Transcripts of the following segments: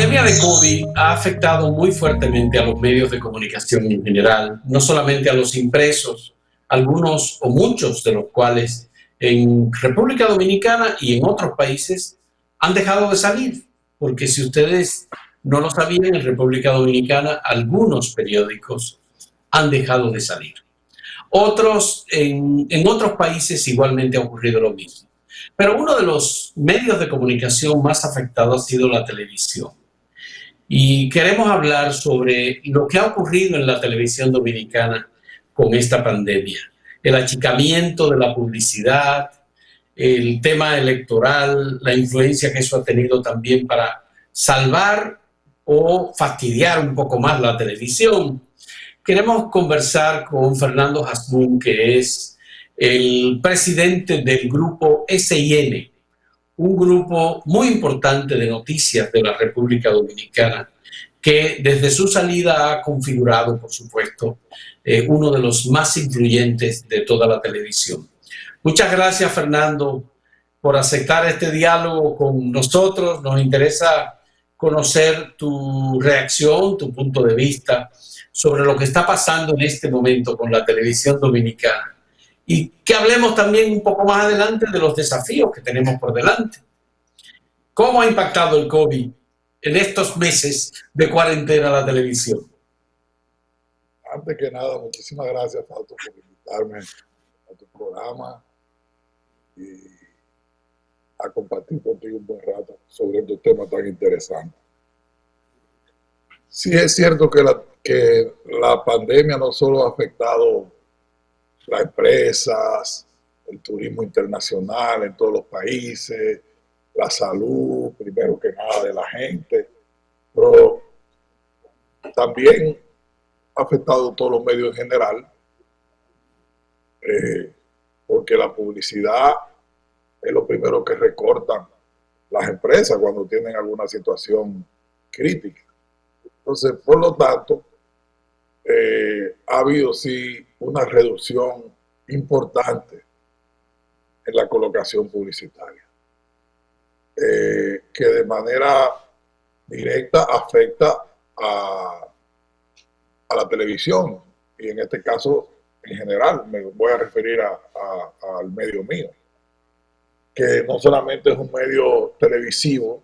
pandemia de COVID ha afectado muy fuertemente a los medios de comunicación en general, no solamente a los impresos, algunos o muchos de los cuales en República Dominicana y en otros países han dejado de salir, porque si ustedes no lo sabían, en República Dominicana algunos periódicos han dejado de salir. Otros, en otros países igualmente ha ocurrido lo mismo. Pero uno de los medios de comunicación más afectados ha sido la televisión. Y queremos hablar sobre lo que ha ocurrido en la televisión dominicana con esta pandemia. El achicamiento de la publicidad, el tema electoral, la influencia que eso ha tenido también para salvar o fastidiar un poco más la televisión. Queremos conversar con Fernando Hasbún, que es el presidente del grupo SIN, un grupo muy importante de noticias de la República Dominicana, que desde su salida ha configurado, por supuesto, uno de los más influyentes de toda la televisión. Muchas gracias, Fernando, por aceptar este diálogo con nosotros. Nos interesa conocer tu reacción, tu punto de vista sobre lo que está pasando en este momento con la televisión dominicana. Y que hablemos también un poco más adelante de los desafíos que tenemos por delante. ¿Cómo ha impactado el COVID en estos meses de cuarentena a la televisión? Antes que nada, muchísimas gracias, Fausto, por invitarme a tu programa y a compartir contigo un buen rato sobre estos temas tan interesantes. Sí es cierto que la pandemia no solo ha afectado las empresas, el turismo internacional en todos los países, la salud, primero que nada, de la gente, pero también ha afectado a todos los medios en general, porque la publicidad es lo primero que recortan las empresas cuando tienen alguna situación crítica. Entonces, por lo tanto, ha habido sí una reducción importante en la colocación publicitaria, que de manera directa afecta a la televisión, y en este caso en general me voy a referir al medio mío, que no solamente es un medio televisivo,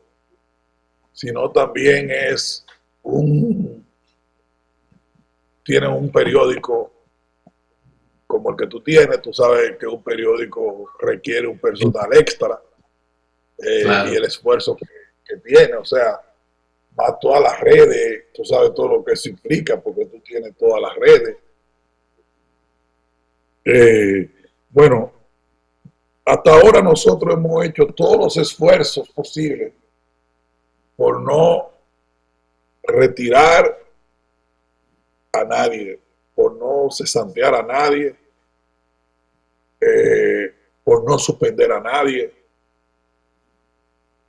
sino también tiene un periódico como el que tú tienes. Tú sabes que un periódico requiere un personal extra, claro, y el esfuerzo que tiene, o sea, va a todas las redes, tú sabes todo lo que eso implica, porque tú tienes todas las redes. Bueno, hasta ahora nosotros hemos hecho todos los esfuerzos posibles por no retirar a nadie, por no cesantear a nadie, por no suspender a nadie,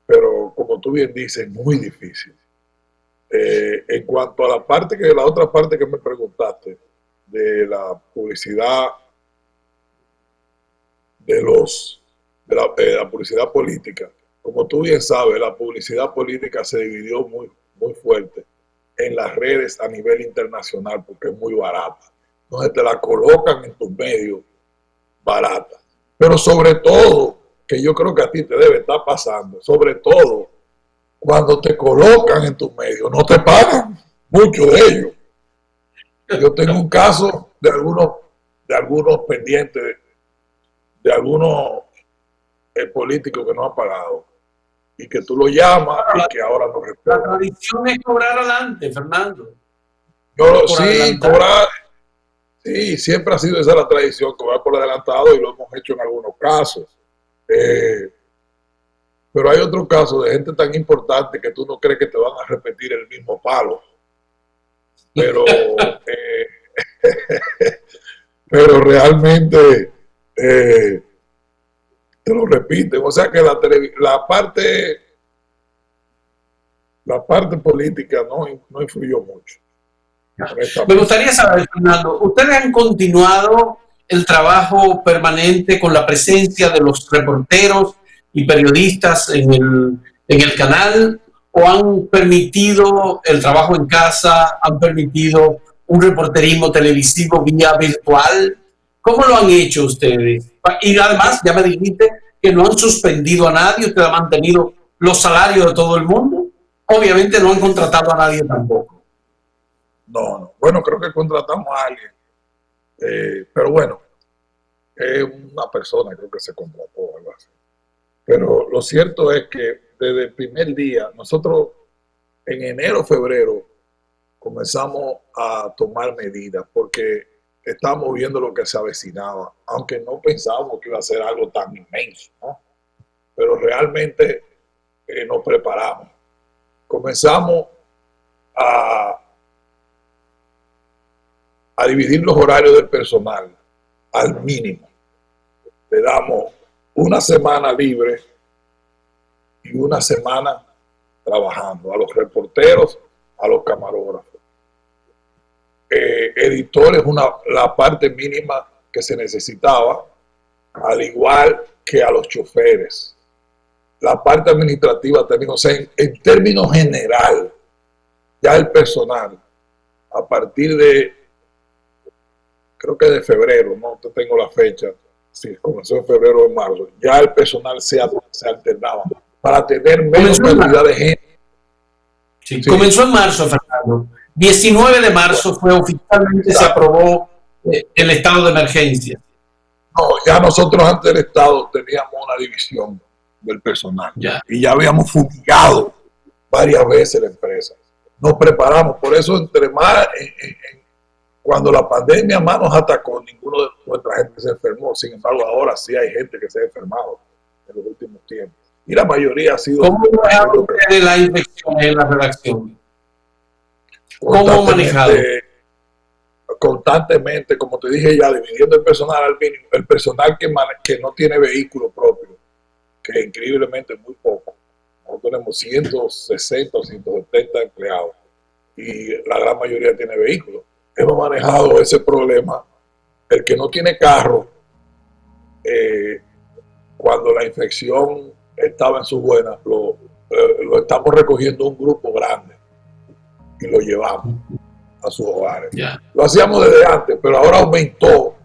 pero como tú bien dices, es muy difícil. En cuanto a la otra parte que me preguntaste, de la publicidad, de la publicidad política, como tú bien sabes, la publicidad política se dividió muy fuerte en las redes a nivel internacional porque es muy barata. Entonces te la colocan en tus medios barata. Pero sobre todo, que yo creo que a ti te debe estar pasando, sobre todo cuando te colocan en tus medios, no te pagan, muchos de ellos. Yo tengo un caso de algunos pendientes, de algunos políticos que no han pagado, y que tú lo llamas y que ahora no responde. La tradición es cobrar adelante, Fernando. Cobrar. Sí, siempre ha sido esa la tradición, cobrar por adelantado, y lo hemos hecho en algunos casos. Pero hay otros casos de gente tan importante que tú no crees que te van a repetir el mismo palo. Pero, pero realmente te lo repiten. O sea que la parte política no influyó mucho. Me gustaría saber, Fernando, ¿ustedes han continuado el trabajo permanente con la presencia de los reporteros y periodistas en el canal, o han permitido el trabajo en casa, han permitido un reporterismo televisivo vía virtual? ¿Cómo lo han hecho ustedes? Y además, ya me dijiste que no han suspendido a nadie, ustedes han mantenido los salarios de todo el mundo. Obviamente no han contratado a nadie tampoco. No. Bueno, creo que contratamos a alguien. Pero bueno, es una persona, creo que se contrató o algo así. Pero lo cierto es que desde el primer día, nosotros en enero, febrero, comenzamos a tomar medidas porque estábamos viendo lo que se avecinaba, aunque no pensábamos que iba a ser algo tan inmenso, ¿no? Pero realmente nos preparamos. Comenzamos a dividir los horarios del personal al mínimo. Le damos una semana libre y una semana trabajando, a los reporteros, a los camarógrafos. Editores, la parte mínima que se necesitaba, al igual que a los choferes. La parte administrativa también, o sea, en términos general, ya el personal, a partir de, creo que de febrero, no tengo la fecha, sí, comenzó en febrero o en marzo, ya el personal se alternaba para tener menos cantidad de gente. Sí. Comenzó en marzo, Fernando. 19 de marzo fue oficialmente, se aprobó el estado de emergencia. No, ya nosotros antes del estado teníamos una división del personal y ya habíamos fumigado varias veces la empresa. Nos preparamos, por eso entre más, cuando la pandemia más nos atacó, ninguno de nuestra gente se enfermó. Sin embargo, ahora sí hay gente que se ha enfermado en los últimos tiempos. Y la mayoría ha sido... ¿Cómo manejaron ustedes la infección en la redacción? ¿Cómo manejado? Constantemente, como te dije ya, dividiendo el personal al mínimo. El personal que no tiene vehículo propio, que increíblemente es muy poco. Nosotros tenemos 160 o 170 empleados y la gran mayoría tiene vehículos. Hemos manejado ese problema. El que no tiene carro, cuando la infección estaba en sus buenas, lo estamos recogiendo un grupo grande y lo llevamos a sus hogares. Lo hacíamos desde antes, pero ahora aumentó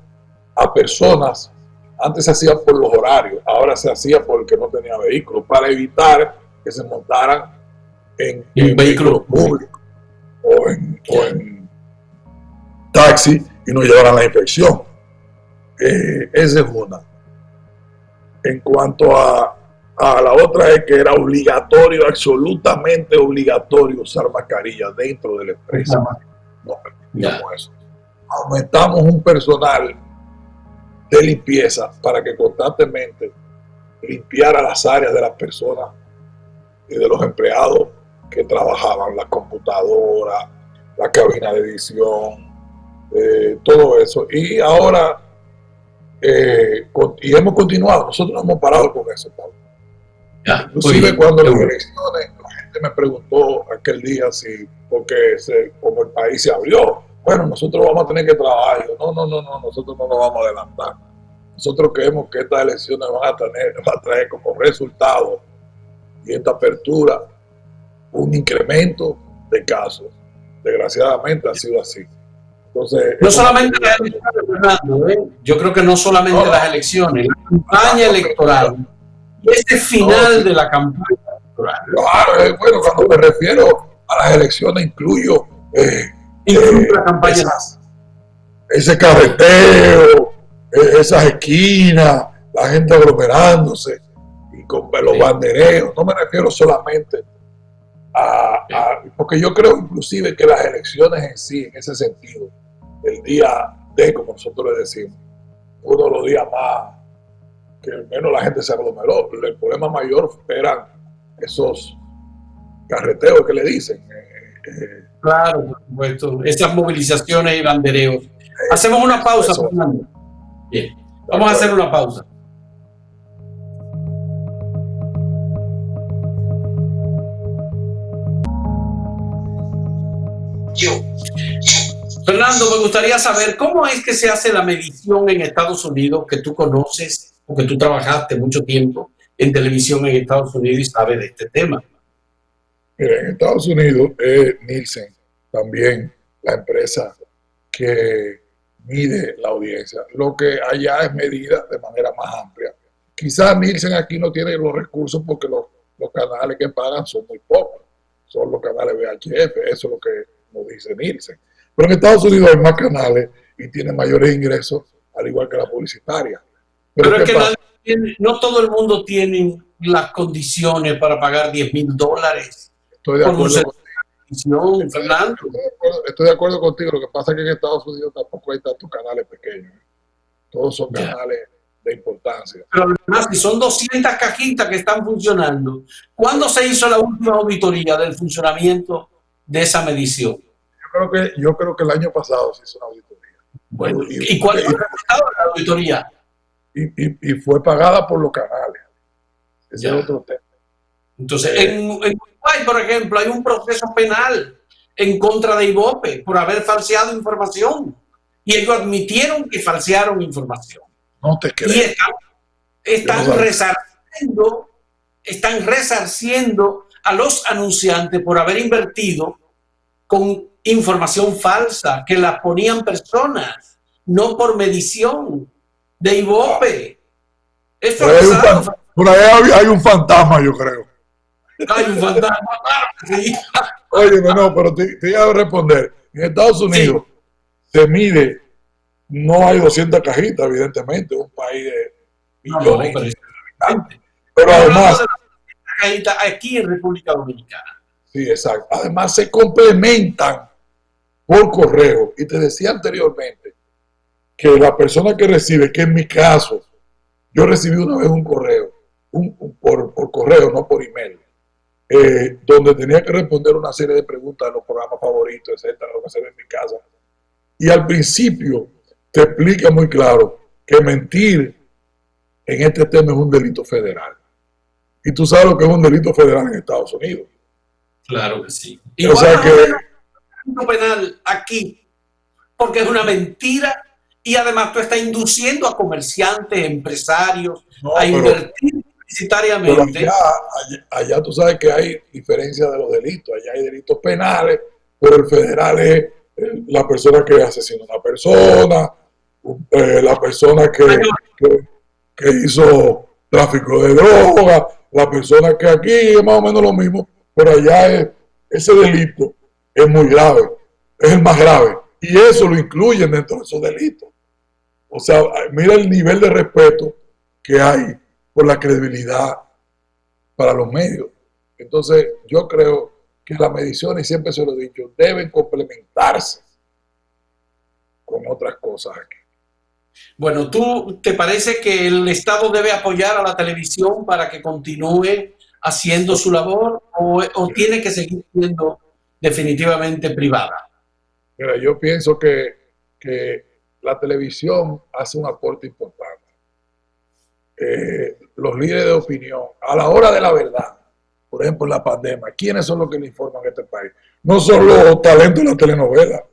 a personas. Antes se hacía por los horarios, ahora se hacía por el que no tenía vehículo, para evitar que se montaran en vehículos públicos o en taxi y no llevaran la infección. Esa es una. En cuanto a la otra, es que era obligatorio, absolutamente obligatorio usar mascarilla dentro de la empresa. No permitíamos eso. Aumentamos un personal de limpieza para que constantemente limpiara las áreas de las personas y de los empleados que trabajaban, la computadora, la cabina de edición, todo eso. Y ahora, y hemos continuado, nosotros no hemos parado con eso, Pablo. Inclusive cuando las elecciones, la gente me preguntó aquel día si, porque como el país se abrió, bueno, nosotros vamos a tener que trabajar. Yo, no, nosotros no nos vamos a adelantar. Nosotros creemos que estas elecciones van a traer como resultado y esta apertura un incremento de casos. Desgraciadamente ha sido así. Entonces, no solamente las elecciones, Fernando, yo creo que no solamente las elecciones, la campaña electoral y ese final de la campaña electoral. Claro, bueno, cuando me refiero a las elecciones incluyo la campaña, ese carreteo, esas esquinas, la gente aglomerándose y con los bandereos. No me refiero solamente porque yo creo inclusive que las elecciones en sí, en ese sentido, el día D, como nosotros le decimos, uno de los días más que menos la gente se aglomeró. El problema mayor eran esos carreteos que le dicen. Claro, por supuesto, esas movilizaciones y bandereos. Hacemos una pausa, Fernando. Bien, vamos a hacer una pausa. Fernando, me gustaría saber cómo es que se hace la medición en Estados Unidos, que tú conoces, porque tú trabajaste mucho tiempo en televisión en Estados Unidos y sabes de este tema. Mira, en Estados Unidos es Nielsen también la empresa que mide la audiencia. Lo que allá es medida de manera más amplia. Quizás Nielsen aquí no tiene los recursos porque los canales que pagan son muy pocos. Son los canales VHF, eso es lo que nos dice Nielsen. Pero en Estados Unidos hay más canales y tienen mayores ingresos, al igual que la publicitaria. Pero es que no todo el mundo tiene las condiciones para pagar $10,000 Estoy de por un acuerdo servicio de televisión, Fernando. estoy de acuerdo contigo. Lo que pasa es que en Estados Unidos tampoco hay tantos canales pequeños. Todos son canales de importancia. Pero además, si son 200 cajitas que están funcionando, ¿cuándo se hizo la última auditoría del funcionamiento de esa medición? Yo creo que el año pasado se hizo una auditoría. Bueno, ¿y cuál fue el resultado de la auditoría? Y fue pagada por los canales. Ese es otro tema. Entonces, en Uruguay, por ejemplo, hay un proceso penal en contra de Ibope por haber falseado información. Y ellos admitieron que falsearon información. No te creo. Y están resarciendo a los anunciantes por haber invertido con información falsa que la ponían personas, no por medición de Ibope. Es fracasado. Por ahí hay un fantasma, yo creo. Hay un fantasma, sí. Oye, no, pero te iba a responder. En Estados Unidos se mide, no hay 200 cajitas, evidentemente, un país de millones. Pero además, aquí en República Dominicana. Sí, exacto. Además se complementan por correo. Y te decía anteriormente que la persona que recibe, que en mi caso, yo recibí una vez un correo, por correo, no por email, donde tenía que responder una serie de preguntas de los programas favoritos, etcétera, lo que se ve en mi casa. Y al principio te explica muy claro que mentir en este tema es un delito federal. Y tú sabes lo que es un delito federal en Estados Unidos. Claro que sí. Igual, o sea que delito penal aquí, porque es una mentira y además tú estás induciendo a comerciantes, empresarios a invertir publicitariamente. Allá tú sabes que hay diferencia de los delitos. Allá hay delitos penales, pero el federal es la persona que asesinó a una persona, la persona que hizo tráfico de droga, la persona que aquí es más o menos lo mismo, pero allá ese delito es muy grave, es el más grave, y eso lo incluyen dentro de esos delitos. O sea, mira el nivel de respeto que hay por la credibilidad para los medios. Entonces, yo creo que las mediciones, y siempre se lo he dicho, deben complementarse con otras cosas aquí. Bueno, ¿tú te parece que el Estado debe apoyar a la televisión para que continúe haciendo su labor o tiene que seguir siendo definitivamente privada? Mira, yo pienso que la televisión hace un aporte importante. Los líderes de opinión, a la hora de la verdad, por ejemplo en la pandemia, ¿quiénes son los que le informan a este país? No son los talentos de la telenovela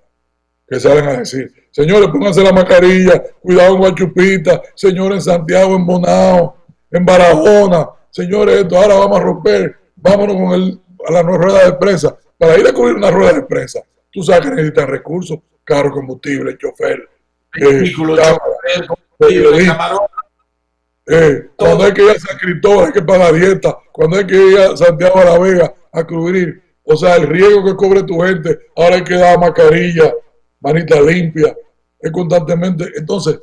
que salen a decir, señores, pónganse la mascarilla, cuidado en Guachupita, señores en Santiago, en Bonao, en Barahona, señores, esto ahora vamos a romper, vámonos a la rueda de prensa. Para ir a cubrir una rueda de prensa, tú sabes que necesitan recursos, carro, combustible, chofer, cuando hay que ir a San Cristóbal hay que pagar dieta, cuando hay que ir a Santiago de la Vega a cubrir, o sea, el riesgo que cobre tu gente, ahora hay que dar mascarilla, manita limpia, constantemente. Entonces,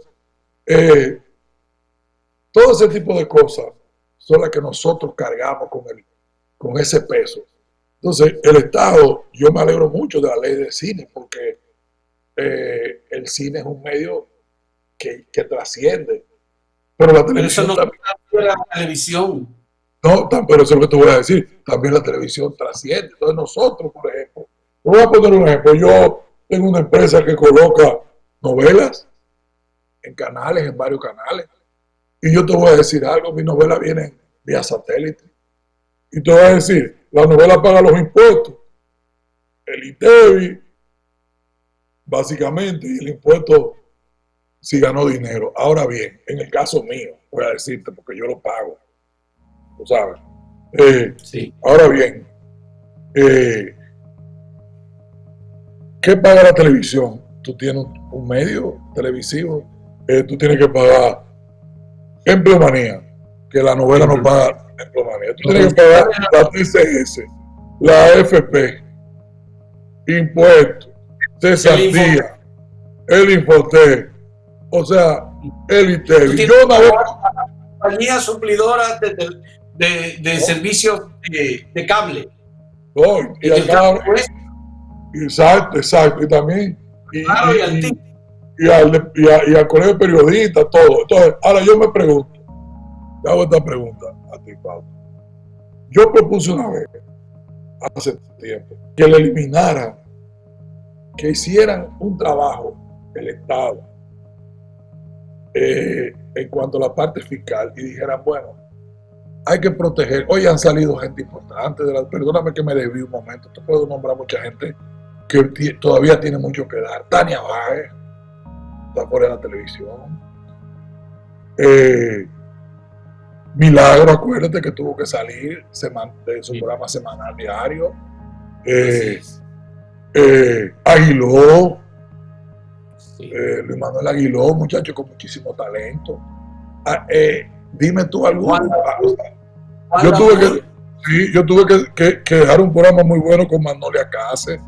todo ese tipo de cosas son las que nosotros cargamos con ese peso. Entonces, el Estado, yo me alegro mucho de la ley de cine, porque el cine es un medio que trasciende. Pero la televisión pero eso no también, la televisión. No, pero eso es lo que te voy a decir. También la televisión trasciende. Entonces nosotros, por ejemplo, te voy a poner un ejemplo. Yo tengo una empresa que coloca novelas en canales, en varios canales. Y yo te voy a decir algo, mis novelas vienen vía satélite. Y te voy a decir, la novela paga los impuestos. El ITEVI, básicamente, y el impuesto si ganó dinero. Ahora bien, en el caso mío, voy a decirte, porque yo lo pago, tú sabes. Sí. Ahora bien, Eh, ¿Qué paga la televisión? Tú tienes un medio televisivo, tú tienes que pagar empleomanía, que la novela no paga empleomanía. Tú tienes que pagar la TCS, la AFP, impuestos, cesantía, el Infotel, o sea, el ITEVI. Yo una vez... compañías suplidoras de servicios de cable. Oh, y acá, exacto, exacto. Y también... Y al colegio de periodistas, todo. Entonces, ahora yo me pregunto, te hago esta pregunta a ti, Pablo. Yo propuse una vez, hace tiempo, que le eliminaran, que hicieran un trabajo, el Estado, en cuanto a la parte fiscal, y dijeran, bueno, hay que proteger. Hoy han salido gente importante, perdóname que me desvíe un momento, te puedo nombrar mucha gente que todavía tiene mucho que dar. Tania Báez, está fuera de la televisión. Milagro, acuérdate que tuvo que salir de su programa semanal diario. Aguiló, Luis Manuel Aguiló, muchacho con muchísimo talento. Dime tú algo. Yo tuve que dejar un programa muy bueno con Magnolia Cáceres,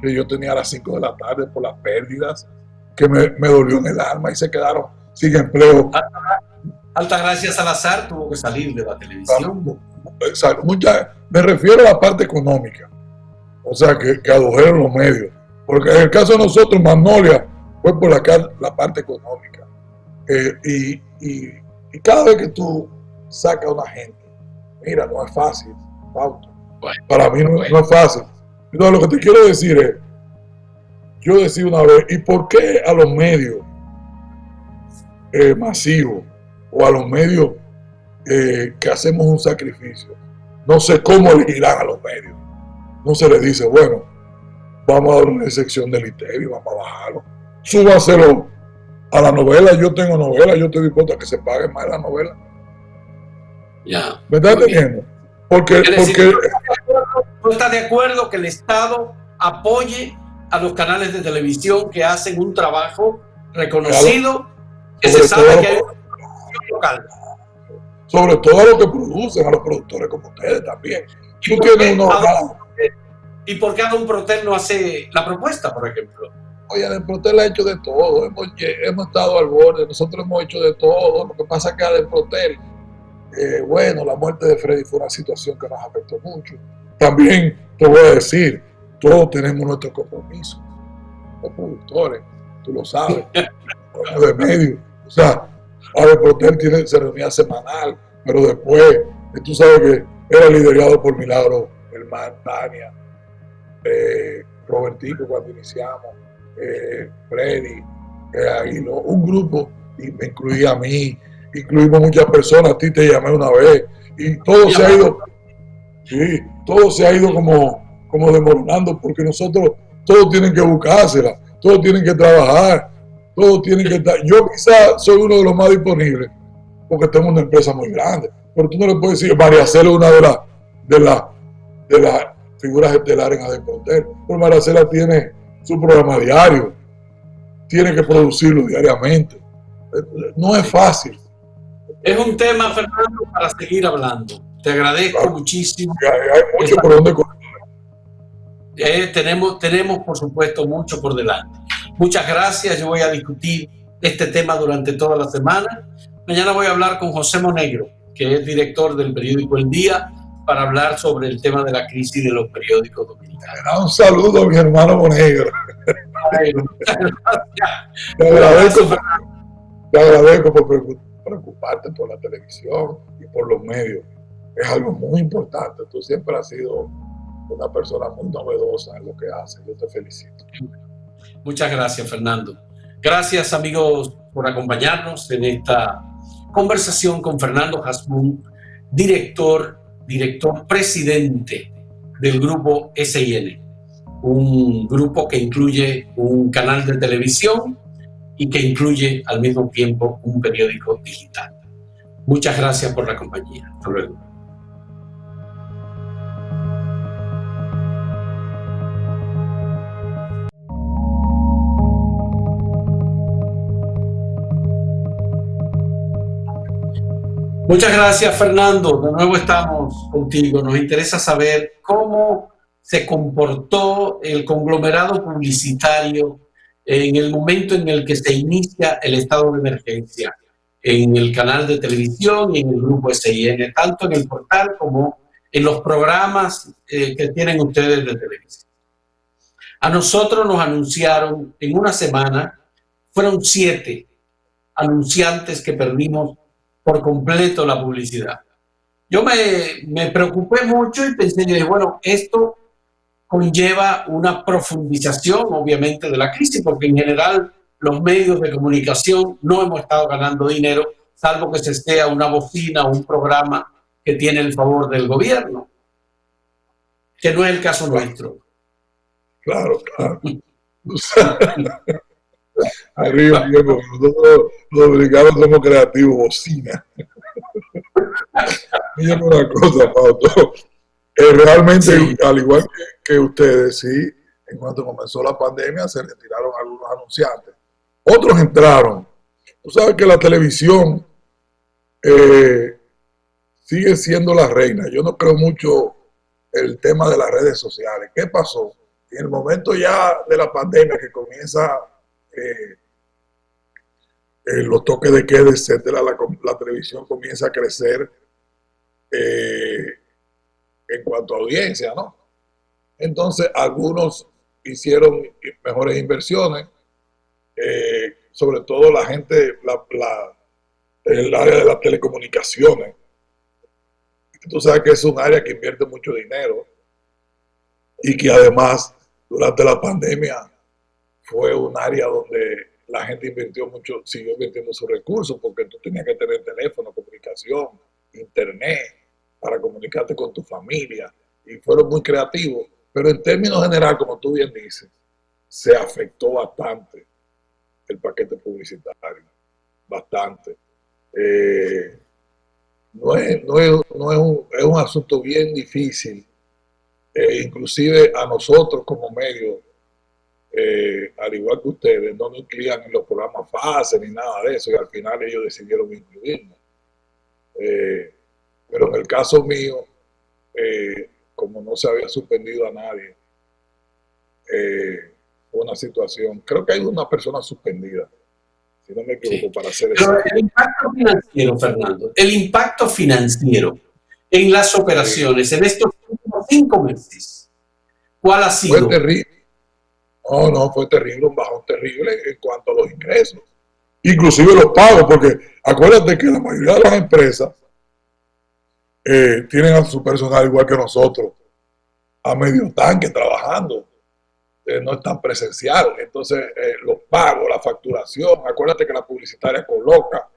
que yo tenía a las 5 de la tarde por las pérdidas, que me dolió en el alma y se quedaron sin empleo. Altagracia Salazar tuvo que salir de la televisión. Exacto. Me refiero a la parte económica, o sea, que adujeron los medios. Porque en el caso de nosotros, Magnolia fue por la parte económica. Y cada vez que tú sacas a una gente, mira, no es fácil, Pauto. Bueno, para mí no es fácil. Entonces, lo que te quiero decir es, yo decía una vez, ¿y por qué a los medios masivos o a los medios que hacemos un sacrificio, no sé cómo elegirán a los medios? No se les dice, bueno, vamos a dar una sección del ITEVI, vamos a bajarlo, súbaselo a la novela. Yo tengo novela, yo estoy dispuesto a que se pague más la novela. Ya. ¿Me estás entendiendo? Porque ¿tú estás de acuerdo que el Estado apoye a los canales de televisión que hacen un trabajo reconocido, que se sabe que hay una producción local? Sobre todo a los que producen, a los productores como ustedes también. ¿Y por qué Adón Protel no hace la propuesta, por ejemplo? Oye, Adón Protel ha hecho de todo. Hemos estado al borde, nosotros hemos hecho de todo. Lo que pasa es que Adón Protel, bueno, la muerte de Freddy fue una situación que nos afectó mucho. También te voy a decir, todos tenemos nuestros compromisos. Los productores, tú lo sabes, los de medio. O sea, Adón Protel se reunía semanal, pero después, tú sabes que era liderado por Milagro, Hermán, Tania, Robertico cuando iniciamos, Freddy, Aguiló, un grupo, y me incluía a mí, incluimos muchas personas, a ti te llamé una vez, y todo se ha ido, sí, todo se ha ido como desmoronando, porque nosotros, todos tienen que buscársela, todos tienen que trabajar, todos tienen que estar. Yo quizás soy uno de los más disponibles, porque tengo una empresa muy grande, pero tú no le puedes decir, María Cela es una de las figuras estelares en Adón Protel, pero María Cela tiene su programa diario, tiene que producirlo diariamente. No es fácil. Es un tema, Fernando, para seguir hablando. Te agradezco muchísimo. Hay mucho por donde correr. Tenemos, por supuesto, mucho por delante. Muchas gracias. Yo voy a discutir este tema durante toda la semana. Mañana voy a hablar con José Monegro, que es director del periódico El Día, para hablar sobre el tema de la crisis de los periódicos dominicanos. Un saludo a mi hermano Monegro. Te agradezco por preocuparte por la televisión y por los medios. Es algo muy importante. Tú siempre has sido una persona muy novedosa en lo que haces. Yo te felicito. Muchas gracias, Fernando. Gracias, amigos, por acompañarnos en esta conversación con Fernando Hasbún, director presidente del grupo SIN, un grupo que incluye un canal de televisión y que incluye al mismo tiempo un periódico digital. Muchas gracias por la compañía. Hasta luego. Muchas gracias, Fernando. De nuevo estamos contigo. Nos interesa saber cómo se comportó el conglomerado publicitario en el momento en el que se inicia el estado de emergencia, en el canal de televisión y en el grupo SIN, tanto en el portal como en los programas que tienen ustedes de televisión. A nosotros nos anunciaron en una semana, fueron 7 anunciantes que perdimos por completo la publicidad. Yo me preocupé mucho y pensé, bueno, esto conlleva una profundización, obviamente, de la crisis, porque en general los medios de comunicación no hemos estado ganando dinero, salvo que se sea una bocina o un programa que tiene el favor del gobierno, que no es el caso nuestro. Claro, claro. Arriba, nosotros los dominicanos somos creativos, bocina. Miren una cosa, Fausto. Realmente, sí, al igual que ustedes, sí, en cuanto comenzó la pandemia, se retiraron algunos anunciantes. Otros entraron. Tú sabes que la televisión sigue siendo la reina. Yo no creo mucho el tema de las redes sociales. ¿Qué pasó? En el momento ya de la pandemia que comienza los toques de queda, etcétera, la televisión comienza a crecer en cuanto a audiencia, ¿no? Entonces, algunos hicieron mejores inversiones, sobre todo la gente, el área de las telecomunicaciones. Tú sabes que es un área que invierte mucho dinero y que además, durante la pandemia, fue un área donde la gente invirtió mucho, siguió invirtiendo sus recursos, porque tú tenías que tener teléfono, comunicación, internet, para comunicarte con tu familia, y fueron muy creativos, pero en términos generales, como tú bien dices, se afectó bastante el paquete publicitario, bastante. Es un asunto bien difícil, inclusive a nosotros como medios, al igual que ustedes, no nos incluían en los programas FASE ni nada de eso, y al final ellos decidieron incluirnos. Pero en el caso mío, como no se había suspendido a nadie, fue una situación, creo que hay una persona suspendida, si no me equivoco, sí, para hacer eso. El impacto financiero, Fernando, el impacto financiero en las operaciones, sí, en estos últimos 5 meses, ¿cuál ha sido? Fue terrible. No, fue terrible, un bajón terrible en cuanto a los ingresos, inclusive los pagos, porque acuérdate que la mayoría de las empresas tienen a su personal igual que nosotros, a medio tanque trabajando, no es tan presencial. Entonces los pagos, la facturación, acuérdate que la publicitaria coloca,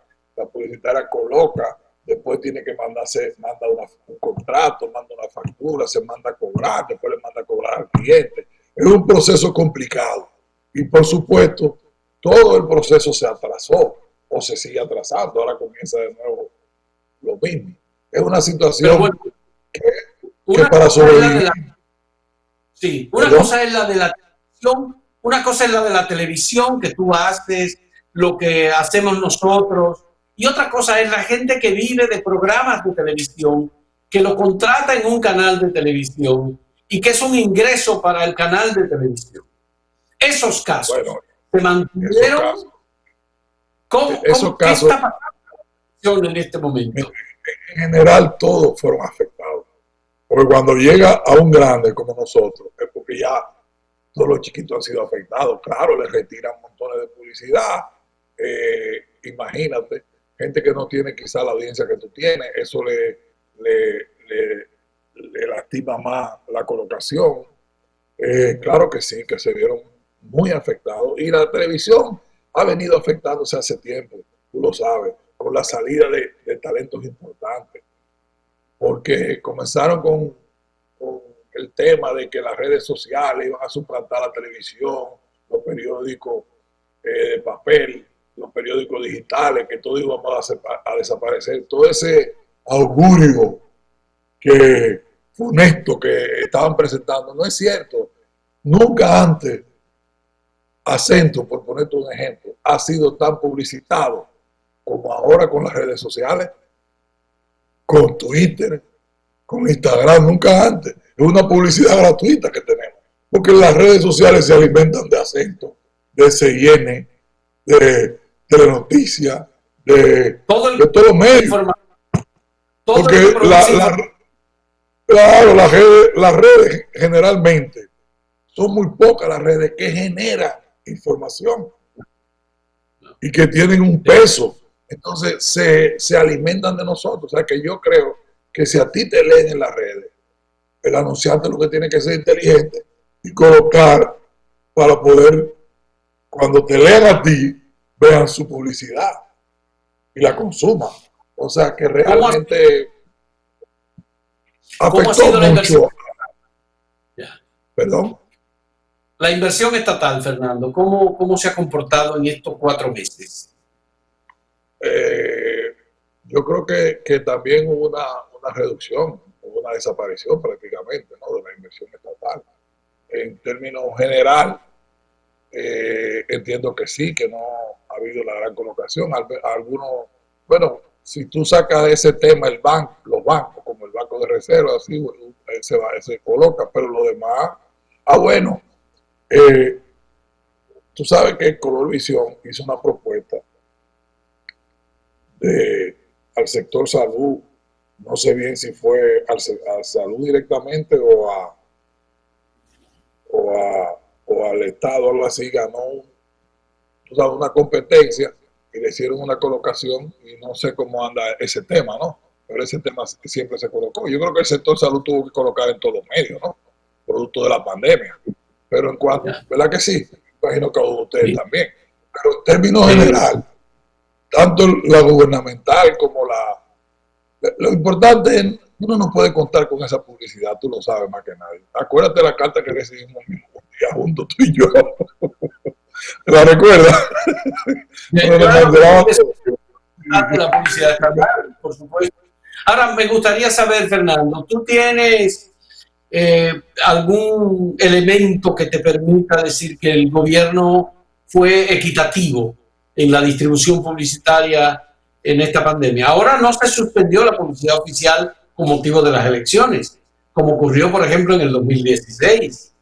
después tiene que manda un contrato, manda una factura, se manda a cobrar, después le manda a cobrar al cliente. Es un proceso complicado y por supuesto todo el proceso se atrasó o se sigue atrasando, ahora comienza de nuevo lo mismo. Es una situación bueno, que para sobrevivir... Sí, una cosa es la de la televisión, una cosa es la de la televisión que tú haces, lo que hacemos nosotros, y otra cosa es la gente que vive de programas de televisión, que lo contrata en un canal de televisión y que es un ingreso para el canal de televisión. Esos casos se mantuvieron. ¿Qué está pasando en este momento? En general todos fueron afectados. Porque cuando llega a un grande como nosotros, es porque ya todos los chiquitos han sido afectados. Claro, les retiran montones de publicidad. Imagínate, gente que no tiene quizá la audiencia que tú tienes, eso le lastima más la colocación. Claro que sí, que se vieron muy afectados. Y la televisión ha venido afectándose hace tiempo, tú lo sabes, con la salida de talentos importantes. Porque comenzaron con el tema de que las redes sociales iban a suplantar la televisión, los periódicos de papel, los periódicos digitales, que todo íbamos a desaparecer. Todo ese augurio funesto que estaban presentando no es cierto. Nunca antes Acento, por ponerte un ejemplo, ha sido tan publicitado como ahora con las redes sociales. con Twitter, con Instagram, nunca antes. Es una publicidad gratuita que tenemos. Porque las redes sociales se alimentan de acento, de CN, de Telenoticias, de todos los medios. Porque claro, las redes generalmente son muy pocas las redes que generan información y que tienen un peso. Entonces se alimentan de nosotros. O sea que yo creo que si a ti te leen en las redes, el anunciante lo que tiene que ser inteligente y colocar para poder, cuando te lean a ti, vean su publicidad y la consuman. O sea que realmente afectó mucho. Perdón. La inversión estatal, Fernando, ¿cómo se ha comportado en estos 4 meses? Yo creo que también hubo una reducción, hubo una desaparición prácticamente, ¿no?, de la inversión estatal. En términos general, entiendo que sí, que no ha habido la gran colocación. Algunos, bueno, si tú sacas de ese tema los bancos, como el Banco de Reserva, así, se coloca, pero lo demás, bueno, tú sabes que Color Visión hizo una propuesta al sector salud, no sé bien si fue al salud directamente o al Estado, algo así, ganó una competencia y le hicieron una colocación y no sé cómo anda ese tema, ¿no? Pero ese tema siempre se colocó. Yo creo que el sector salud tuvo que colocar en todos los medios, ¿no? Producto de la pandemia. Pero en cuanto, ¿verdad que sí? Imagino que ustedes también. Pero en términos general, tanto la gubernamental como lo importante es, uno no puede contar con esa publicidad, tú lo sabes más que nadie. Acuérdate la carta que recibimos un día juntos, tú y yo. ¿La recuerdas? La publicidad estatal, por supuesto. Ahora, me gustaría saber, Fernando, ¿tú tienes algún elemento que te permita decir que el gobierno fue equitativo en la distribución publicitaria en esta pandemia? Ahora no se suspendió la publicidad oficial con motivo de las elecciones, como ocurrió, por ejemplo, en el 2016.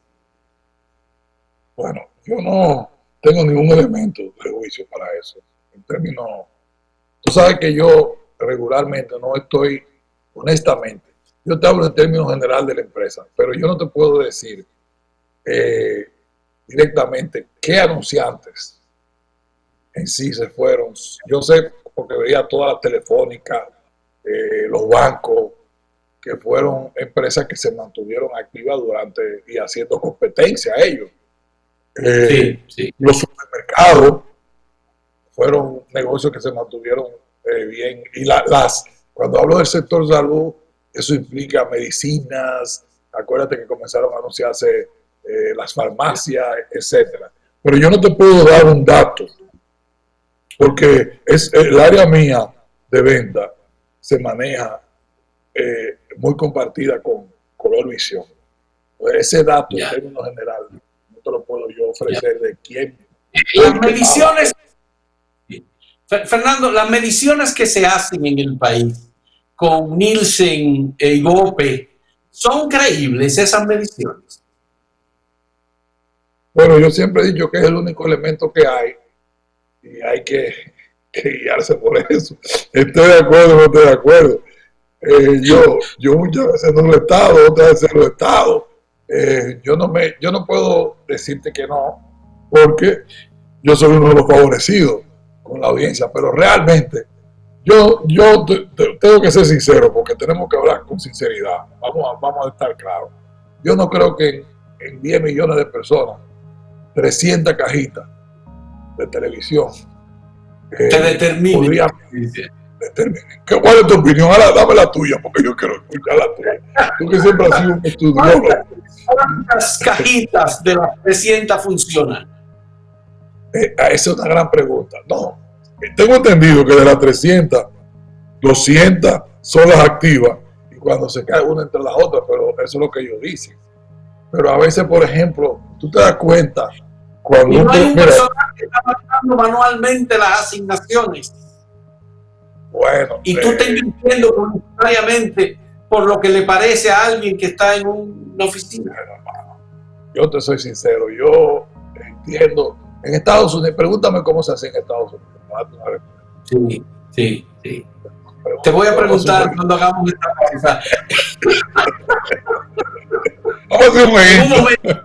Bueno, yo no tengo ningún elemento de juicio para eso. En términos, tú sabes que yo regularmente no estoy, honestamente, yo te hablo en términos general de la empresa, pero yo no te puedo decir directamente qué anunciantes en sí se fueron. Yo sé, porque veía todas las telefónicas, los bancos, que fueron empresas que se mantuvieron activas durante y haciendo competencia a ellos. Sí. Los supermercados fueron negocios que se mantuvieron bien. Y cuando hablo del sector salud, eso implica medicinas. Acuérdate que comenzaron a anunciarse las farmacias, etcétera. Pero yo no te puedo dar un dato, porque es el área mía de venta se maneja muy compartida con Color Visión. Pues ese dato en términos generales no te lo puedo yo ofrecer de quién. Las mediciones, Fernando, las mediciones que se hacen en el país con Nielsen e IGOPE, ¿son creíbles esas mediciones? Bueno, yo siempre he dicho que es el único elemento que hay y hay que guiarse por eso. Estoy de acuerdo o no estoy de acuerdo. Yo muchas veces no lo he estado, otras veces lo he estado. Yo no puedo decirte que no, porque yo soy uno de los favorecidos con la audiencia, pero realmente yo tengo que ser sincero, porque tenemos que hablar con sinceridad. Vamos a estar claros. Yo no creo que en 10 millones de personas, 300 cajitas de televisión te determine. ¿Cuál es tu opinión? Ahora dame la tuya, porque yo quiero escuchar la tuya. Tú que siempre has sido un estudiólogo. ¿Cuántas cajitas de las 300 funcionan? Esa es una gran pregunta. No, tengo entendido que de las 300, 200 son las activas y cuando se cae una entre las otras, pero eso es lo que ellos dicen. Pero a veces, por ejemplo, tú te das cuenta cuando y no hay un personal que está marcando manualmente las asignaciones. Bueno. Y tú estás mintiendo voluntariamente por lo que le parece a alguien que está en una oficina. Yo te soy sincero, yo entiendo. En Estados Unidos, pregúntame cómo se hace en Estados Unidos. Sí, sí, sí. Te voy a preguntar cuando hagamos esta pausa. Vamos a hacer un momento.